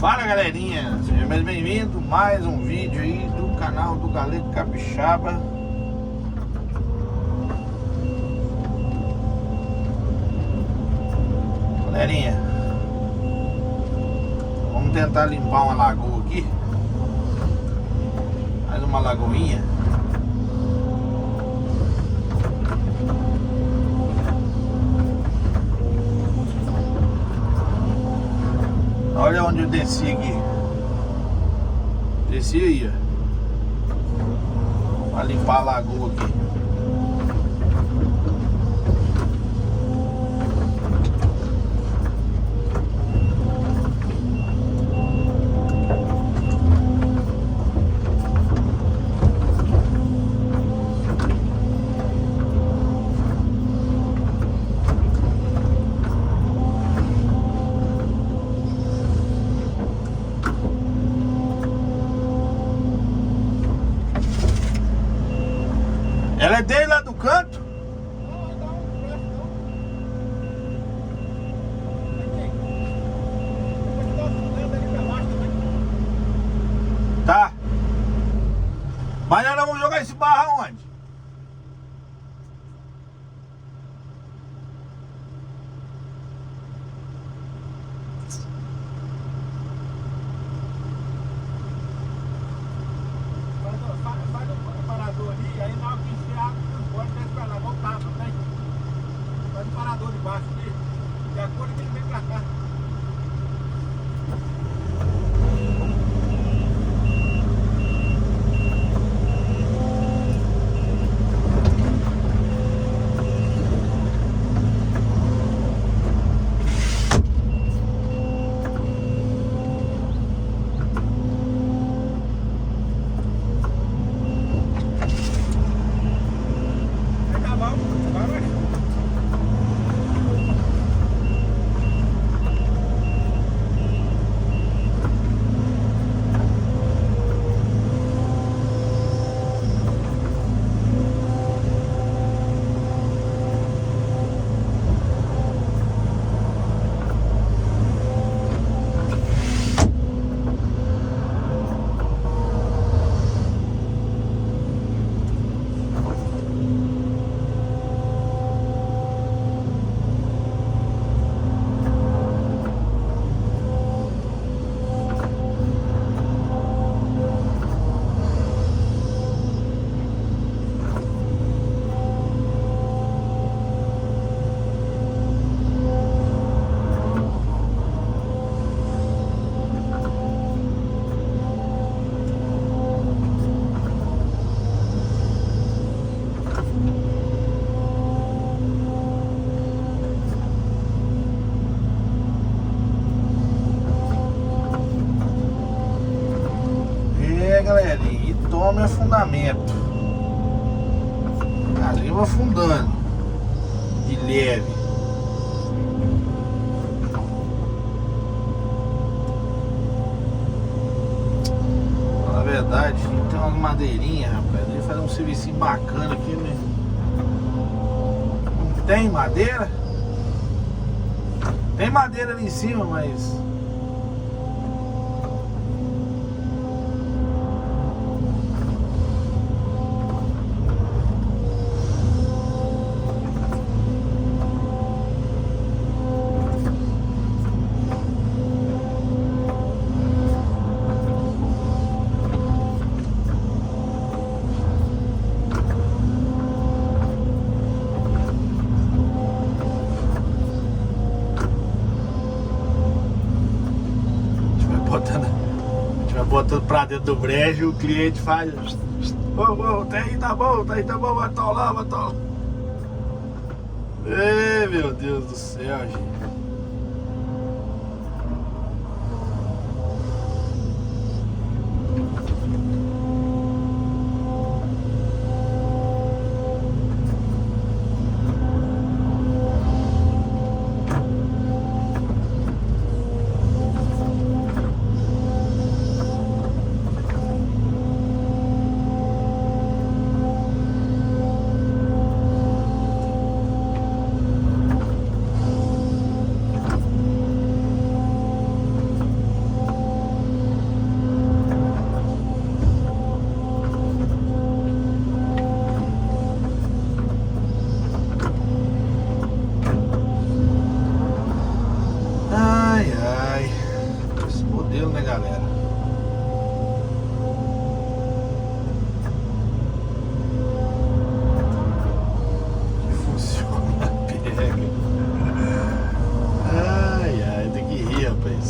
Fala galerinha, seja mais bem-vindo a mais um vídeo aí do canal do Galego Capixaba. Galerinha, vamos tentar limpar uma lagoa aqui. Mais uma lagoinha. Olha onde eu desci aqui. Desci aí, ó, pra limpar a lagoa aqui. Ela é dele lá do canto? Tá. Mas nós vamos jogar esse barro aonde? Faz um parador ali, aí na hora que encher a água, transporte, desce pra lá, voltar, não tem? Faz um parador de baixo ali, e a cor que ele vem pra cá. Galerinha, e tome afundamento. Ali eu afundando de leve. Na verdade, tem umas madeirinhas, rapaz. Ele fazer um serviço bacana aqui, né? Não tem madeira? Tem madeira ali em cima, mas botando pra dentro do brejo, o cliente faz. Tá aí, tá bom, vai atolar, vai atolar. Ei, meu Deus do céu, gente.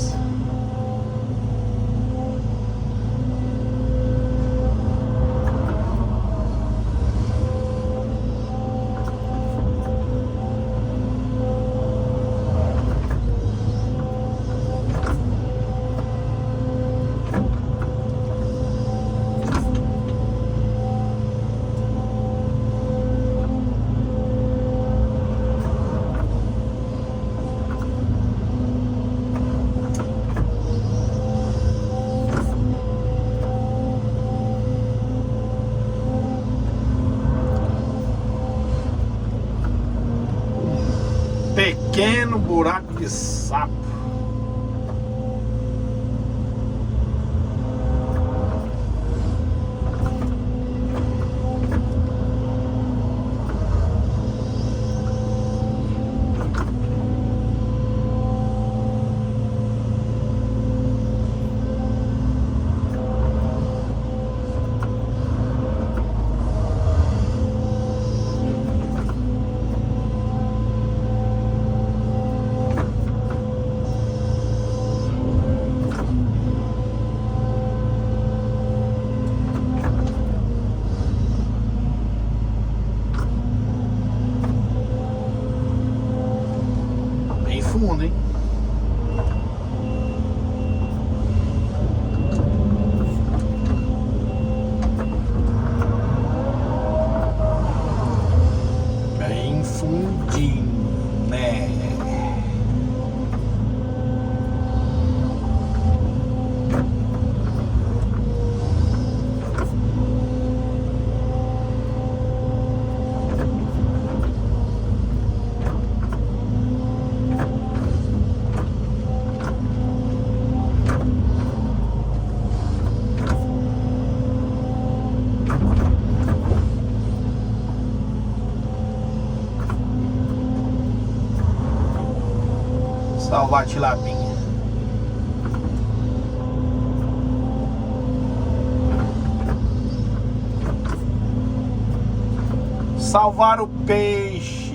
beleza. Pequeno buraco de sapo. Bem fundo, hein? Bem fundinho, né? Salvar a tilapinha. Salvar o peixe.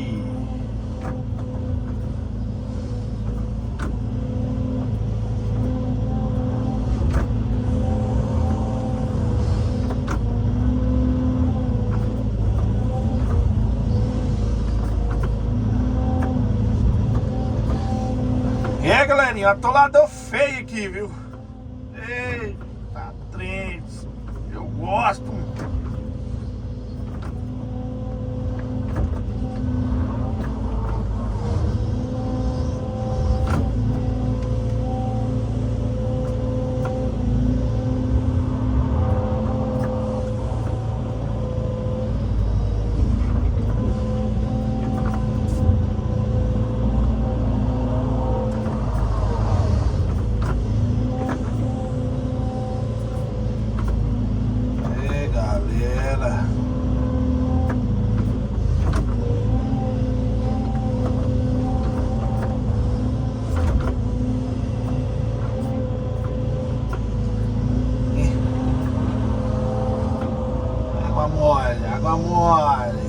É, galerinha, atolador feio aqui, viu? Eita, trem. Eu gosto. Galera, água mole, água mole.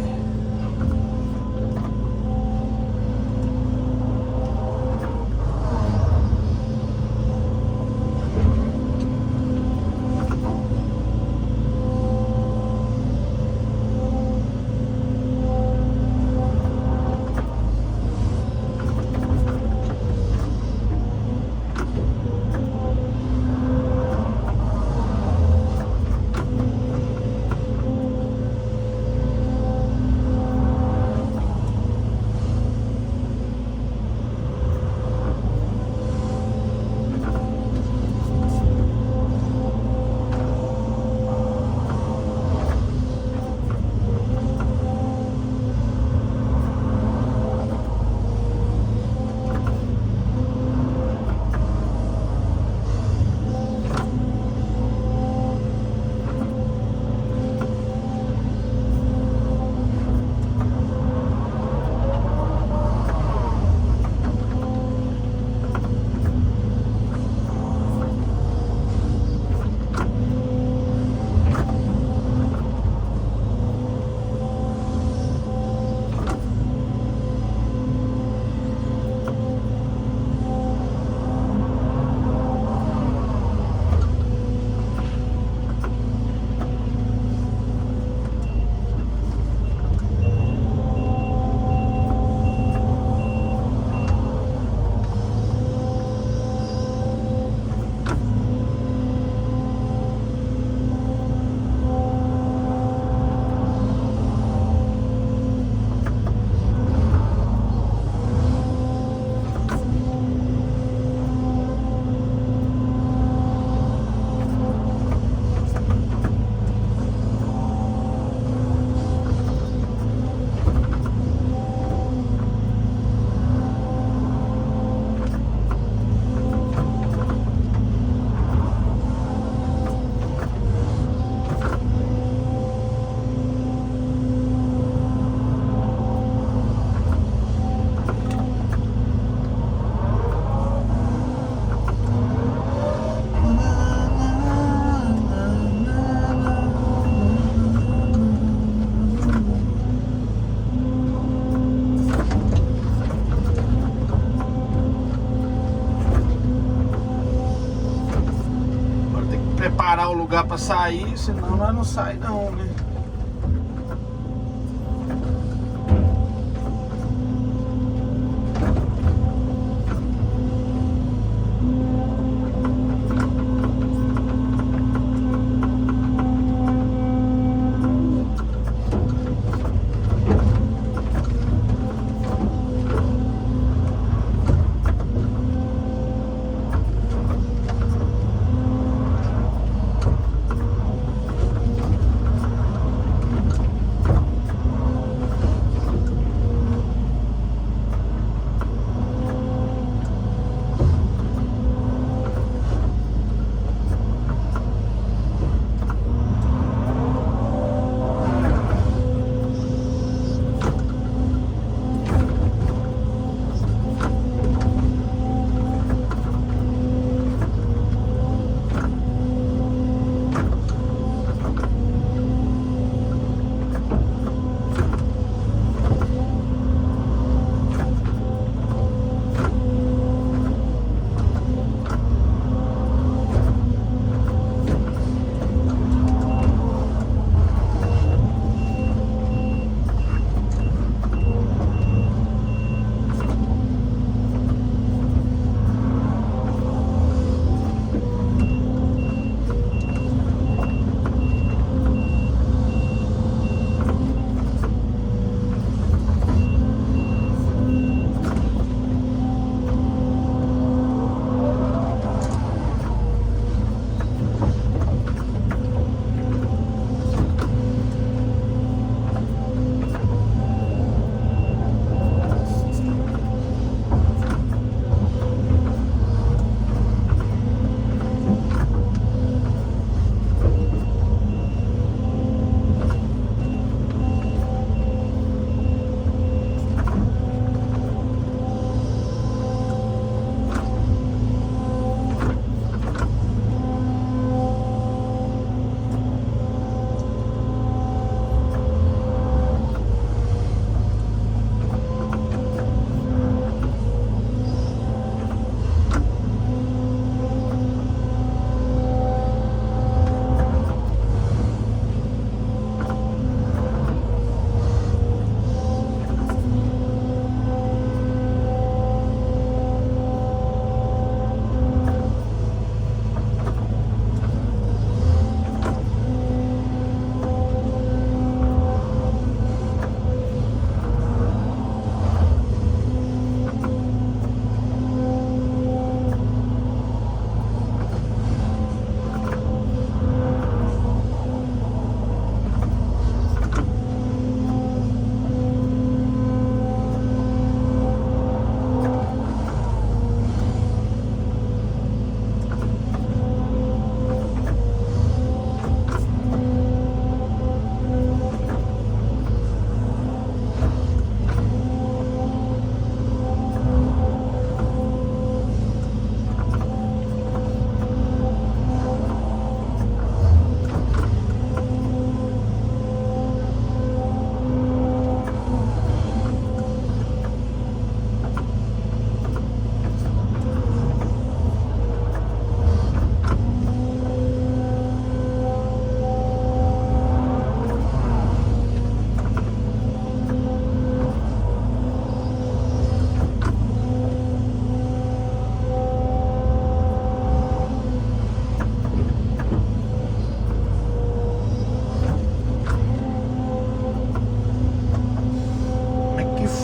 preparar o lugar pra sair, senão nós não sai não, né?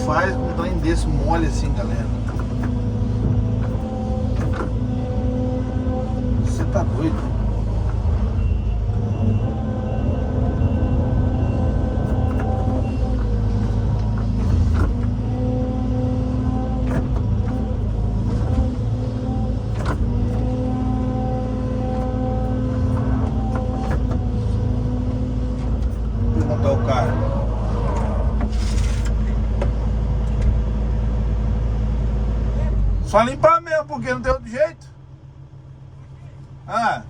Faz um trem desse mole assim, galera. Você tá doido? Vou montar o carro. Só limpar mesmo, porque não tem outro jeito. Ah.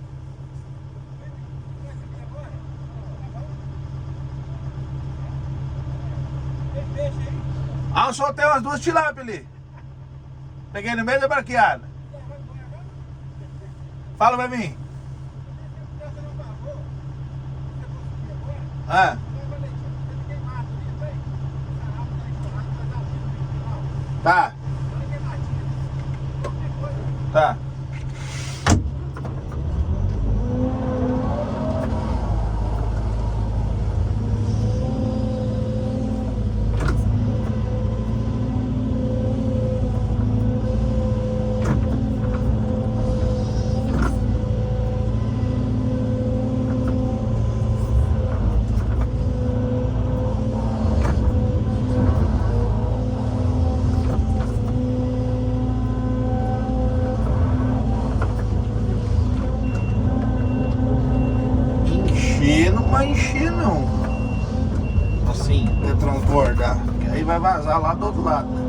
Ah, eu soltei umas 2 tilápias ali. Peguei no meio da braqueada. Fala pra mim. Ah, tá, tá. Encher não vai encher não. Assim, até transbordar. Que aí vai vazar lá do outro lado, né?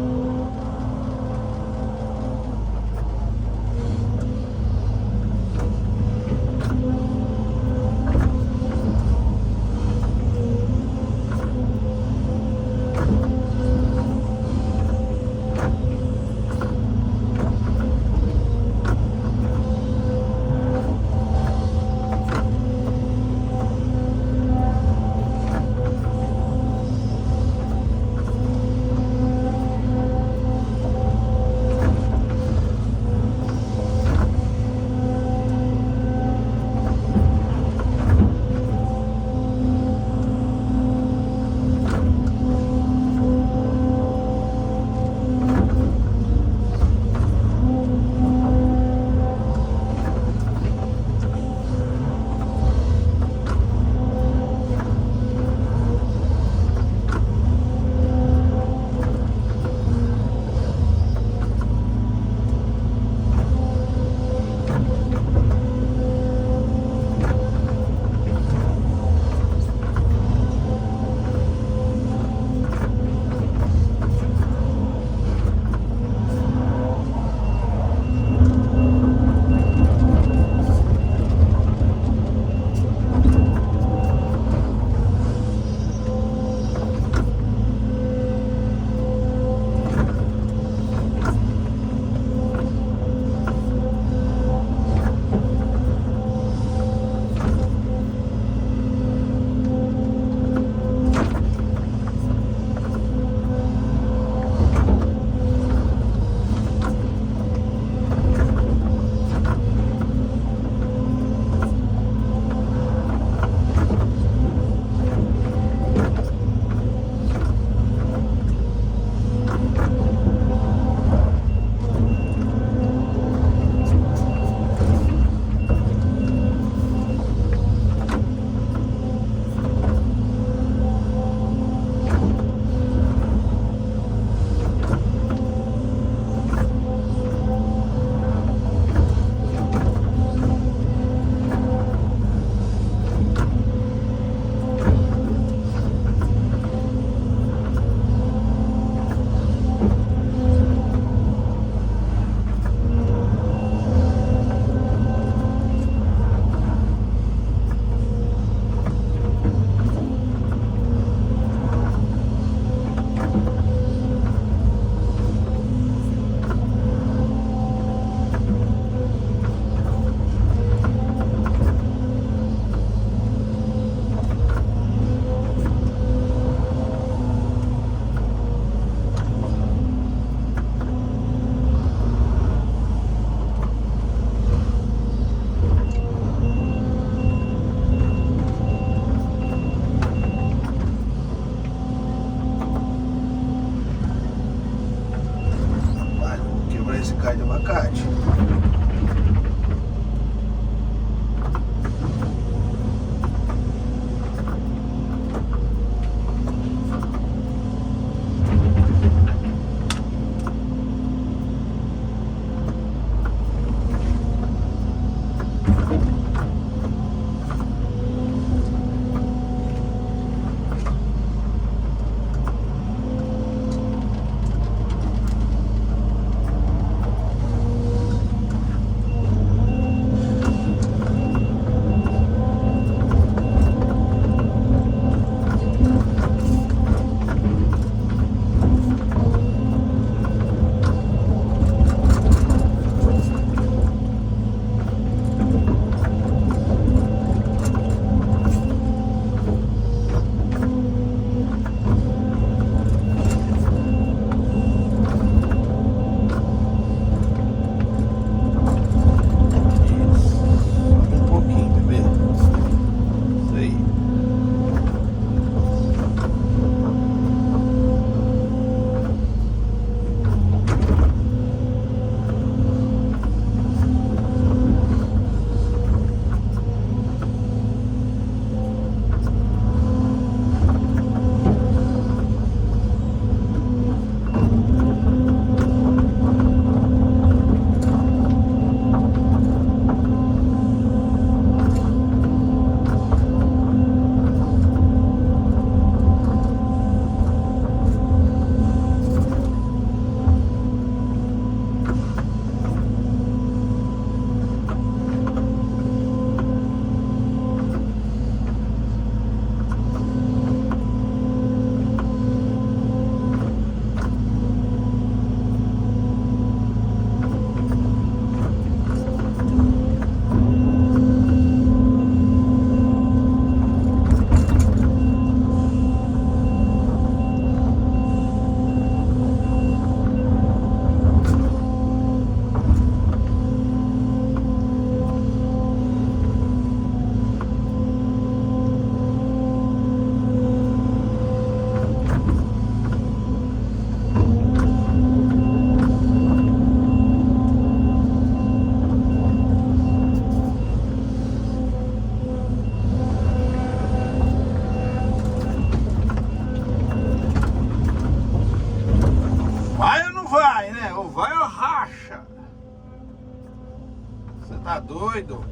doido.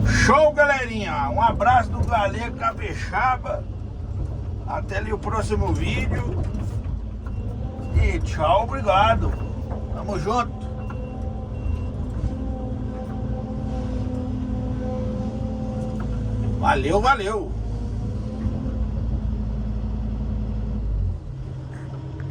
Show, galerinha! Um abraço do Galego Capixaba. Até ali o próximo vídeo. E tchau, obrigado. Tamo junto. Valeu, valeu.